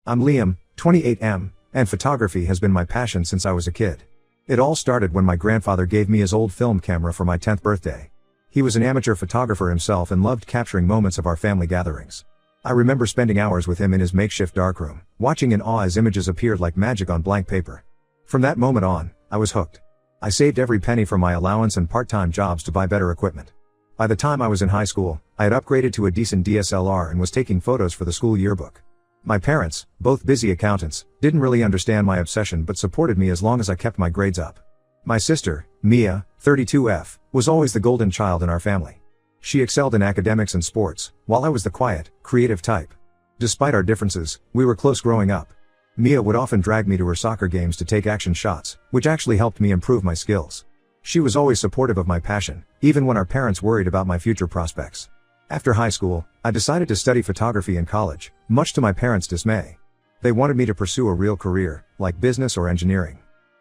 I'm Liam, 28M, and photography has been my passion since I was a kid. It all started when my grandfather gave me his old film camera for my 10th birthday. He was an amateur photographer himself and loved capturing moments of our family gatherings. I remember spending hours with him in his makeshift darkroom, watching in awe as images appeared like magic on blank paper. From that moment on, I was hooked. I saved every penny from my allowance and part-time jobs to buy better equipment. By the time I was in high school, I had upgraded to a decent DSLR and was taking photos for the school yearbook. My parents, both busy accountants, didn't really understand my obsession but supported me as long as I kept my grades up. My sister, Mia, 32F, was always the golden child in our family. She excelled in academics and sports, while I was the quiet, creative type. Despite our differences, we were close growing up. Mia would often drag me to her soccer games to take action shots, which actually helped me improve my skills. She was always supportive of my passion, even when our parents worried about my future prospects. After high school, I decided to study photography in college, much to my parents' dismay. They wanted me to pursue a real career, like business or engineering.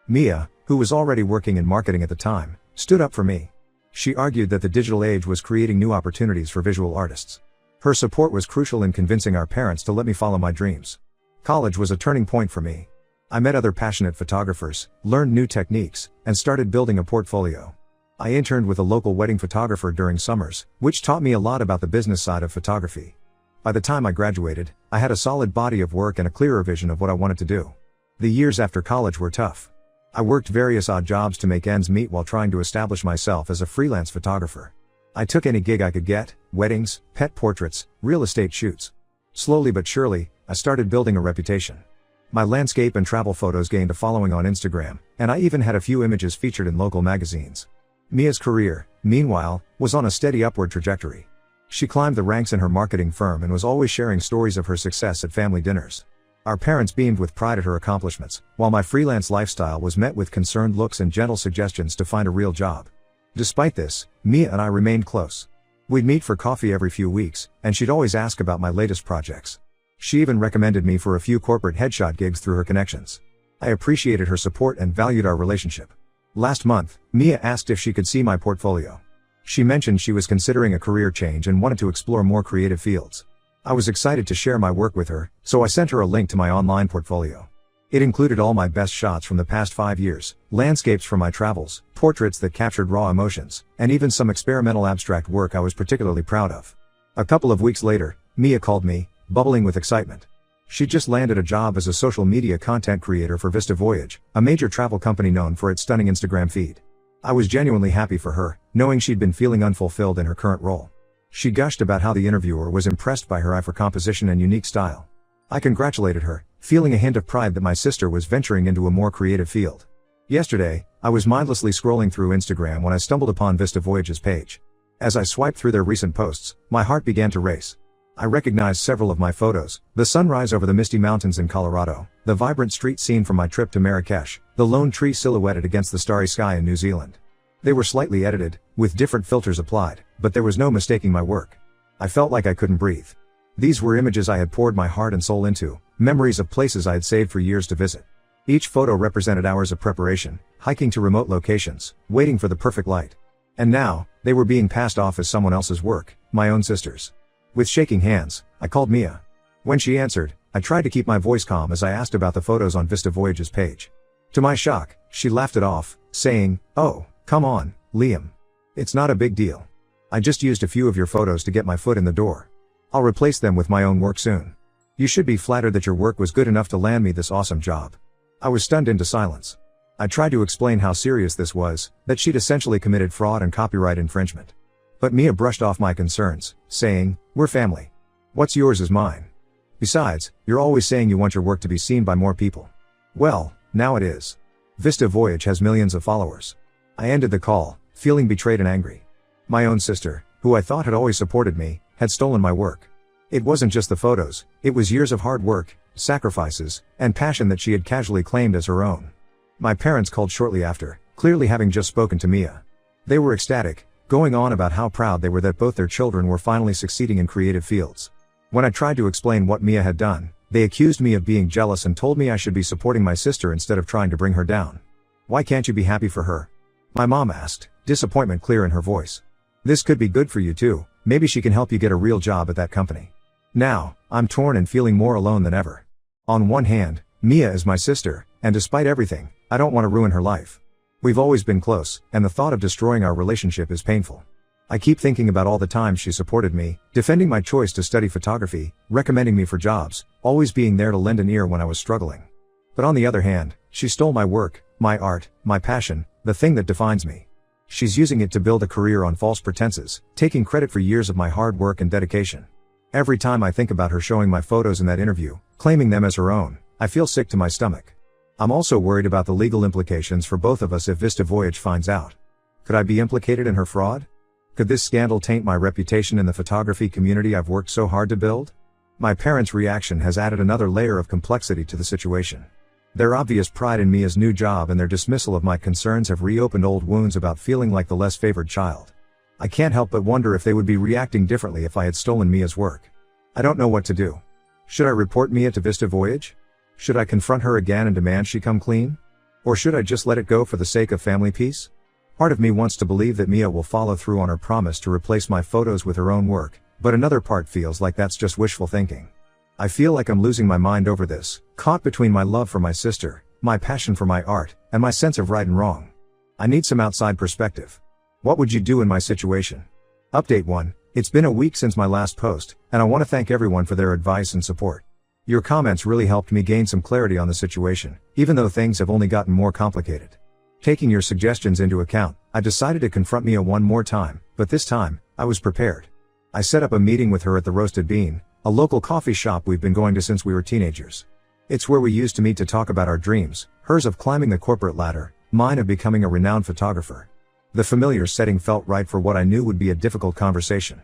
Mia, who was already working in marketing at the time, stood up for me. She argued that the digital age was creating new opportunities for visual artists. Her support was crucial in convincing our parents to let me follow my dreams. College was a turning point for me. I met other passionate photographers, learned new techniques, and started building a portfolio. I interned with a local wedding photographer during summers, which taught me a lot about the business side of photography. By the time I graduated, I had a solid body of work and a clearer vision of what I wanted to do. The years after college were tough. I worked various odd jobs to make ends meet while trying to establish myself as a freelance photographer. I took any gig I could get: weddings, pet portraits, real estate shoots. Slowly but surely, I started building a reputation. My landscape and travel photos gained a following on Instagram, and I even had a few images featured in local magazines. Mia's career, meanwhile, was on a steady upward trajectory. She climbed the ranks in her marketing firm and was always sharing stories of her success at family dinners. Our parents beamed with pride at her accomplishments, while my freelance lifestyle was met with concerned looks and gentle suggestions to find a real job. Despite this, Mia and I remained close. We'd meet for coffee every few weeks, and she'd always ask about my latest projects. She even recommended me for a few corporate headshot gigs through her connections. I appreciated her support and valued our relationship. Last month, Mia asked if she could see my portfolio. She mentioned she was considering a career change and wanted to explore more creative fields. I was excited to share my work with her, so I sent her a link to my online portfolio. It included all my best shots from the past 5 years, landscapes from my travels, portraits that captured raw emotions, and even some experimental abstract work I was particularly proud of. A couple of weeks later, Mia called me, bubbling with excitement. She just landed a job as a social media content creator for Vista Voyage, a major travel company known for its stunning Instagram feed. I was genuinely happy for her, knowing she'd been feeling unfulfilled in her current role. She gushed about how the interviewer was impressed by her eye for composition and unique style. I congratulated her, feeling a hint of pride that my sister was venturing into a more creative field. Yesterday, I was mindlessly scrolling through Instagram when I stumbled upon Vista Voyage's page. As I swiped through their recent posts, my heart began to race. I recognized several of my photos: the sunrise over the misty mountains in Colorado, the vibrant street scene from my trip to Marrakesh, the lone tree silhouetted against the starry sky in New Zealand. They were slightly edited, with different filters applied, but there was no mistaking my work. I felt like I couldn't breathe. These were images I had poured my heart and soul into, memories of places I had saved for years to visit. Each photo represented hours of preparation, hiking to remote locations, waiting for the perfect light. And now, they were being passed off as someone else's work, my own sister's. With shaking hands, I called Mia. When she answered, I tried to keep my voice calm as I asked about the photos on Vista Voyage's page. To my shock, she laughed it off, saying, "Oh, come on, Liam. It's not a big deal. I just used a few of your photos to get my foot in the door. I'll replace them with my own work soon. You should be flattered that your work was good enough to land me this awesome job." I was stunned into silence. I tried to explain how serious this was, that she'd essentially committed fraud and copyright infringement. But Mia brushed off my concerns, saying, "We're family. What's yours is mine. Besides, you're always saying you want your work to be seen by more people. Well, now it is. Vista Voyage has millions of followers." I ended the call, feeling betrayed and angry. My own sister, who I thought had always supported me, had stolen my work. It wasn't just the photos, it was years of hard work, sacrifices, and passion that she had casually claimed as her own. My parents called shortly after, clearly having just spoken to Mia. They were ecstatic, going on about how proud they were that both their children were finally succeeding in creative fields. When I tried to explain what Mia had done, they accused me of being jealous and told me I should be supporting my sister instead of trying to bring her down. "Why can't you be happy for her?" my mom asked, disappointment clear in her voice. "This could be good for you too, maybe she can help you get a real job at that company." Now, I'm torn and feeling more alone than ever. On one hand, Mia is my sister, and despite everything, I don't want to ruin her life. We've always been close, and the thought of destroying our relationship is painful. I keep thinking about all the times she supported me, defending my choice to study photography, recommending me for jobs, always being there to lend an ear when I was struggling. But on the other hand, she stole my work, my art, my passion, the thing that defines me. She's using it to build a career on false pretenses, taking credit for years of my hard work and dedication. Every time I think about her showing my photos in that interview, claiming them as her own, I feel sick to my stomach. I'm also worried about the legal implications for both of us if Vista Voyage finds out. Could I be implicated in her fraud? Could this scandal taint my reputation in the photography community I've worked so hard to build? My parents' reaction has added another layer of complexity to the situation. Their obvious pride in Mia's new job and their dismissal of my concerns have reopened old wounds about feeling like the less favored child. I can't help but wonder if they would be reacting differently if I had stolen Mia's work. I don't know what to do. Should I report Mia to Vista Voyage? Should I confront her again and demand she come clean? Or should I just let it go for the sake of family peace? Part of me wants to believe that Mia will follow through on her promise to replace my photos with her own work, but another part feels like that's just wishful thinking. I feel like I'm losing my mind over this, caught between my love for my sister, my passion for my art, and my sense of right and wrong. I need some outside perspective. What would you do in my situation? Update 1. It's been a week since my last post, and I want to thank everyone for their advice and support. Your comments really helped me gain some clarity on the situation, even though things have only gotten more complicated. Taking your suggestions into account, I decided to confront Mia one more time, but this time, I was prepared. I set up a meeting with her at the Roasted Bean, a local coffee shop we've been going to since we were teenagers. It's where we used to meet to talk about our dreams, hers of climbing the corporate ladder, mine of becoming a renowned photographer. The familiar setting felt right for what I knew would be a difficult conversation.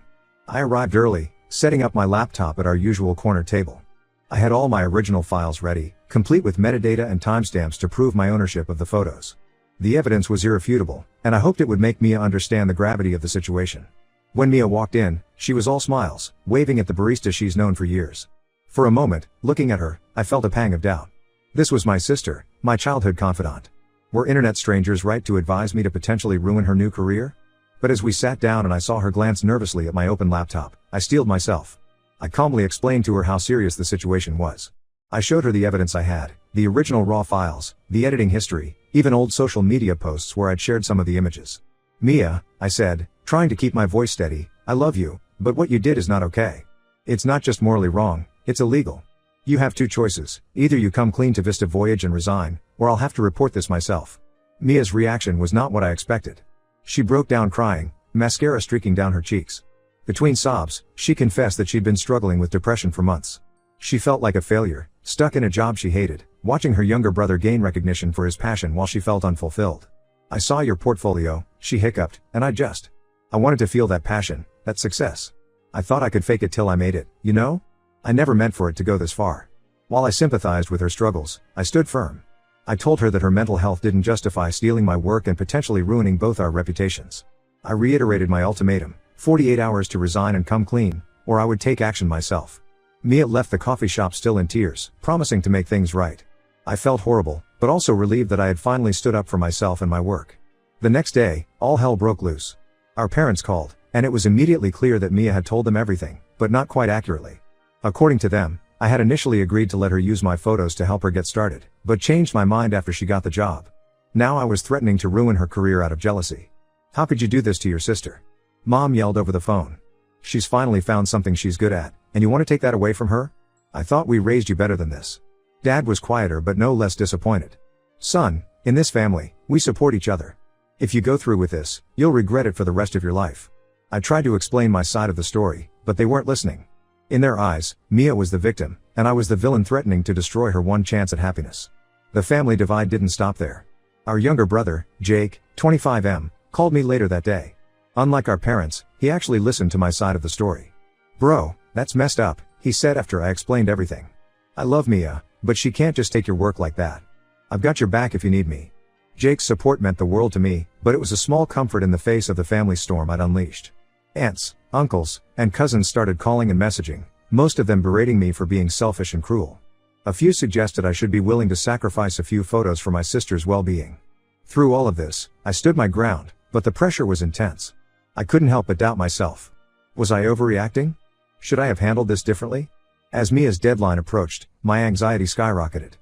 I arrived early, setting up my laptop at our usual corner table. I had all my original files ready, complete with metadata and timestamps to prove my ownership of the photos. The evidence was irrefutable, and I hoped it would make Mia understand the gravity of the situation. When Mia walked in, she was all smiles, waving at the barista she's known for years. For a moment, looking at her, I felt a pang of doubt. This was my sister, my childhood confidant. Were internet strangers right to advise me to potentially ruin her new career? But as we sat down and I saw her glance nervously at my open laptop, I steeled myself. I calmly explained to her how serious the situation was. I showed her the evidence I had, the original raw files, the editing history, even old social media posts where I'd shared some of the images. Mia, I said, trying to keep my voice steady, I love you, but what you did is not okay. It's not just morally wrong, it's illegal. You have two choices, either you come clean to Vista Voyage and resign, or I'll have to report this myself. Mia's reaction was not what I expected. She broke down crying, mascara streaking down her cheeks. Between sobs, she confessed that she'd been struggling with depression for months. She felt like a failure, stuck in a job she hated, watching her younger brother gain recognition for his passion while she felt unfulfilled. I saw your portfolio, she hiccuped, and I wanted to feel that passion, that success. I thought I could fake it till I made it, you know? I never meant for it to go this far. While I sympathized with her struggles, I stood firm. I told her that her mental health didn't justify stealing my work and potentially ruining both our reputations. I reiterated my ultimatum, 48 hours to resign and come clean, or I would take action myself. Mia left the coffee shop still in tears, promising to make things right. I felt horrible, but also relieved that I had finally stood up for myself and my work. The next day, all hell broke loose. Our parents called, and it was immediately clear that Mia had told them everything, but not quite accurately. According to them, I had initially agreed to let her use my photos to help her get started, but changed my mind after she got the job. Now I was threatening to ruin her career out of jealousy. How could you do this to your sister? Mom yelled over the phone. She's finally found something she's good at, and you want to take that away from her? I thought we raised you better than this. Dad was quieter but no less disappointed. Son, in this family, we support each other. If you go through with this, you'll regret it for the rest of your life. I tried to explain my side of the story, but they weren't listening. In their eyes, Mia was the victim, and I was the villain threatening to destroy her one chance at happiness. The family divide didn't stop there. Our younger brother, Jake, 25M, called me later that day. Unlike our parents, he actually listened to my side of the story. Bro, that's messed up, he said after I explained everything. I love Mia, but she can't just take your work like that. I've got your back if you need me. Jake's support meant the world to me, but it was a small comfort in the face of the family storm I'd unleashed. Aunts, uncles, and cousins started calling and messaging, most of them berating me for being selfish and cruel. A few suggested I should be willing to sacrifice a few photos for my sister's well-being. Through all of this, I stood my ground, but the pressure was intense. I couldn't help but doubt myself. Was I overreacting? Should I have handled this differently? As Mia's deadline approached, my anxiety skyrocketed.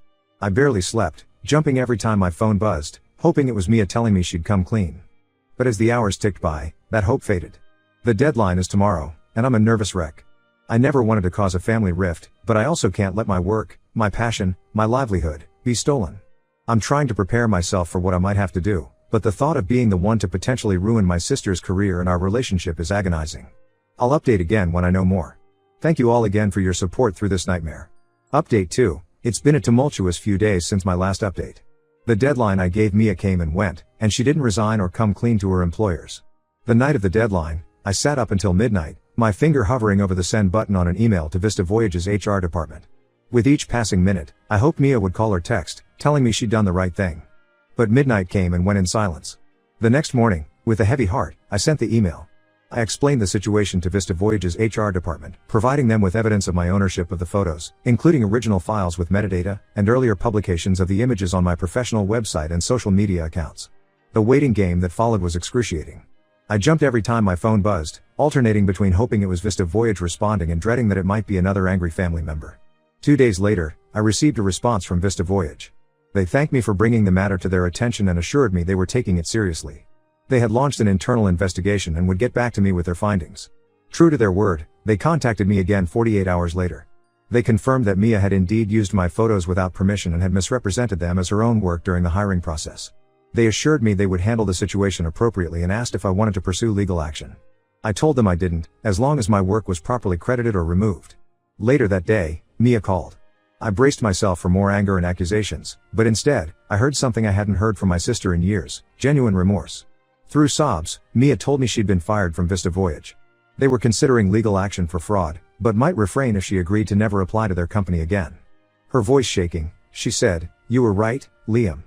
I barely slept, jumping every time my phone buzzed, hoping it was Mia telling me she'd come clean. But as the hours ticked by, that hope faded. The deadline is tomorrow, and I'm a nervous wreck. I never wanted to cause a family rift, but I also can't let my work, my passion, my livelihood, be stolen. I'm trying to prepare myself for what I might have to do, but the thought of being the one to potentially ruin my sister's career and our relationship is agonizing. I'll update again when I know more. Thank you all again for your support through this nightmare. Update 2. It's been a tumultuous few days since my last update. The deadline I gave Mia came and went, and she didn't resign or come clean to her employers. The night of the deadline, I sat up until midnight, my finger hovering over the send button on an email to Vista Voyage's HR department. With each passing minute, I hoped Mia would call or text, telling me she'd done the right thing. But midnight came and went in silence. The next morning, with a heavy heart, I sent the email. I explained the situation to Vista Voyage's HR department, providing them with evidence of my ownership of the photos, including original files with metadata, and earlier publications of the images on my professional website and social media accounts. The waiting game that followed was excruciating. I jumped every time my phone buzzed, alternating between hoping it was Vista Voyage responding and dreading that it might be another angry family member. 2 days later, I received a response from Vista Voyage. They thanked me for bringing the matter to their attention and assured me they were taking it seriously. They had launched an internal investigation and would get back to me with their findings. True to their word, they contacted me again 48 hours later. They confirmed that Mia had indeed used my photos without permission and had misrepresented them as her own work during the hiring process. They assured me they would handle the situation appropriately and asked if I wanted to pursue legal action. I told them I didn't, as long as my work was properly credited or removed. Later that day, Mia called. I braced myself for more anger and accusations, but instead, I heard something I hadn't heard from my sister in years: genuine remorse. Through sobs, Mia told me she'd been fired from Vista Voyage. They were considering legal action for fraud, but might refrain if she agreed to never apply to their company again. Her voice shaking, she said, "You were right, Liam.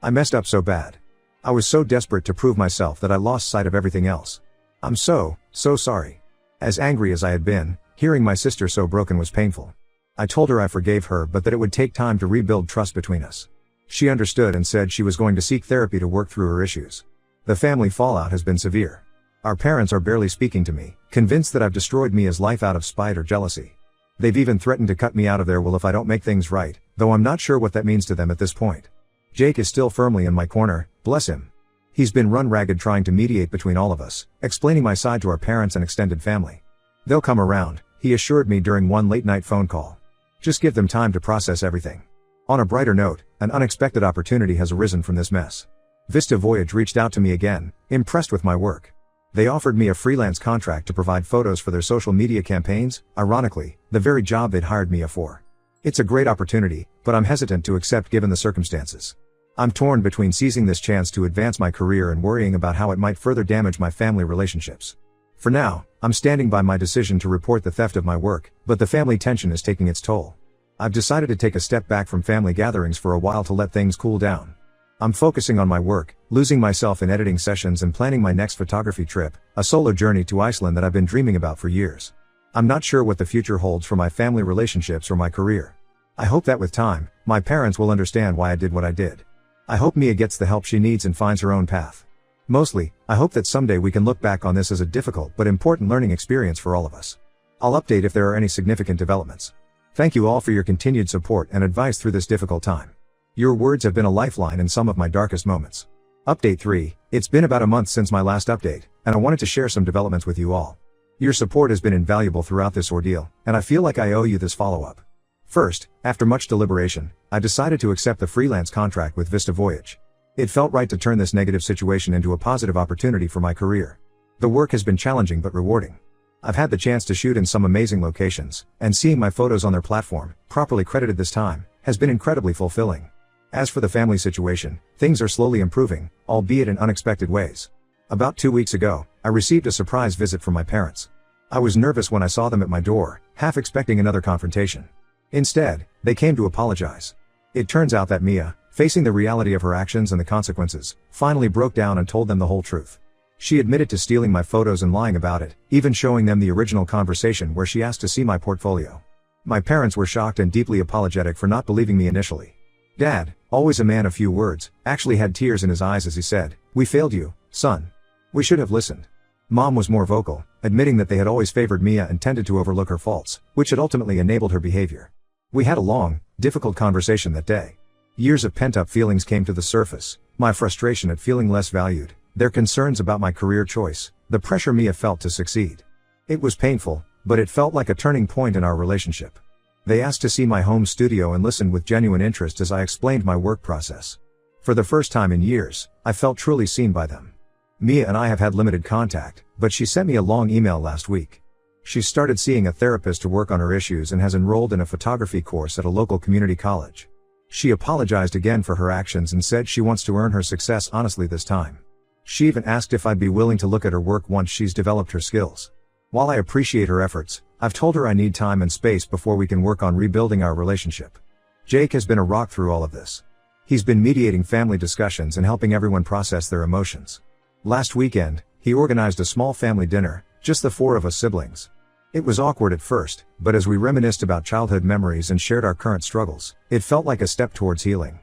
I messed up so bad. I was so desperate to prove myself that I lost sight of everything else. I'm so sorry." As angry as I had been, hearing my sister so broken was painful. I told her I forgave her but that it would take time to rebuild trust between us. She understood and said she was going to seek therapy to work through her issues. The family fallout has been severe. Our parents are barely speaking to me, convinced that I've destroyed Mia's life out of spite or jealousy. They've even threatened to cut me out of their will if I don't make things right, though I'm not sure what that means to them at this point. Jake is still firmly in my corner, bless him. He's been run ragged trying to mediate between all of us, explaining my side to our parents and extended family. They'll come around, he assured me during one late-night phone call. Just give them time to process everything. On a brighter note, an unexpected opportunity has arisen from this mess. Vista Voyage reached out to me again, impressed with my work. They offered me a freelance contract to provide photos for their social media campaigns, ironically, the very job they'd hired Mia for. It's a great opportunity, but I'm hesitant to accept given the circumstances. I'm torn between seizing this chance to advance my career and worrying about how it might further damage my family relationships. For now, I'm standing by my decision to report the theft of my work, but the family tension is taking its toll. I've decided to take a step back from family gatherings for a while to let things cool down. I'm focusing on my work, losing myself in editing sessions and planning my next photography trip, a solo journey to Iceland that I've been dreaming about for years. I'm not sure what the future holds for my family relationships or my career. I hope that with time, my parents will understand why I did what I did. I hope Mia gets the help she needs and finds her own path. Mostly, I hope that someday we can look back on this as a difficult but important learning experience for all of us. I'll update if there are any significant developments. Thank you all for your continued support and advice through this difficult time. Your words have been a lifeline in some of my darkest moments. Update 3, it's been about a month since my last update, and I wanted to share some developments with you all. Your support has been invaluable throughout this ordeal, and I feel like I owe you this follow-up. First, after much deliberation, I decided to accept the freelance contract with Vista Voyage. It felt right to turn this negative situation into a positive opportunity for my career. The work has been challenging but rewarding. I've had the chance to shoot in some amazing locations, and seeing my photos on their platform, properly credited this time, has been incredibly fulfilling. As for the family situation, things are slowly improving, albeit in unexpected ways. About 2 weeks ago, I received a surprise visit from my parents. I was nervous when I saw them at my door, half expecting another confrontation. Instead, they came to apologize. It turns out that Mia, facing the reality of her actions and the consequences, finally broke down and told them the whole truth. She admitted to stealing my photos and lying about it, even showing them the original conversation where she asked to see my portfolio. My parents were shocked and deeply apologetic for not believing me initially. Dad, always a man of few words, actually had tears in his eyes as he said, "We failed you, son. We should have listened." Mom was more vocal, admitting that they had always favored Mia and tended to overlook her faults, which had ultimately enabled her behavior. We had a long, difficult conversation that day. Years of pent-up feelings came to the surface, my frustration at feeling less valued, their concerns about my career choice, the pressure Mia felt to succeed. It was painful, but it felt like a turning point in our relationship. They asked to see my home studio and listened with genuine interest as I explained my work process. For the first time in years, I felt truly seen by them. Mia and I have had limited contact, but she sent me a long email last week. She started seeing a therapist to work on her issues and has enrolled in a photography course at a local community college. She apologized again for her actions and said she wants to earn her success honestly this time. She even asked if I'd be willing to look at her work once she's developed her skills. While I appreciate her efforts, I've told her I need time and space before we can work on rebuilding our relationship. Jake has been a rock through all of this. He's been mediating family discussions and helping everyone process their emotions. Last weekend, he organized a small family dinner, just the 4 of us siblings. It was awkward at first, but as we reminisced about childhood memories and shared our current struggles, it felt like a step towards healing.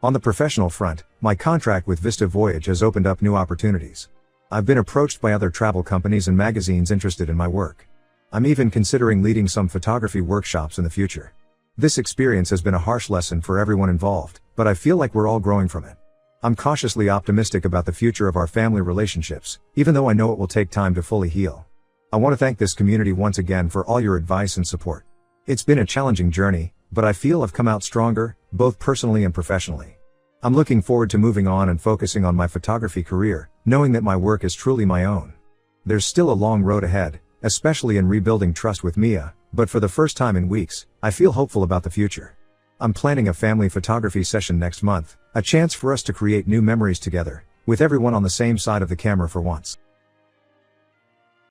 On the professional front, my contract with Vista Voyage has opened up new opportunities. I've been approached by other travel companies and magazines interested in my work. I'm even considering leading some photography workshops in the future. This experience has been a harsh lesson for everyone involved, but I feel like we're all growing from it. I'm cautiously optimistic about the future of our family relationships, even though I know it will take time to fully heal. I want to thank this community once again for all your advice and support. It's been a challenging journey, but I feel I've come out stronger, both personally and professionally. I'm looking forward to moving on and focusing on my photography career, knowing that my work is truly my own. There's still a long road ahead, especially in rebuilding trust with Mia, but for the first time in weeks, I feel hopeful about the future. I'm planning a family photography session next month, a chance for us to create new memories together, with everyone on the same side of the camera for once.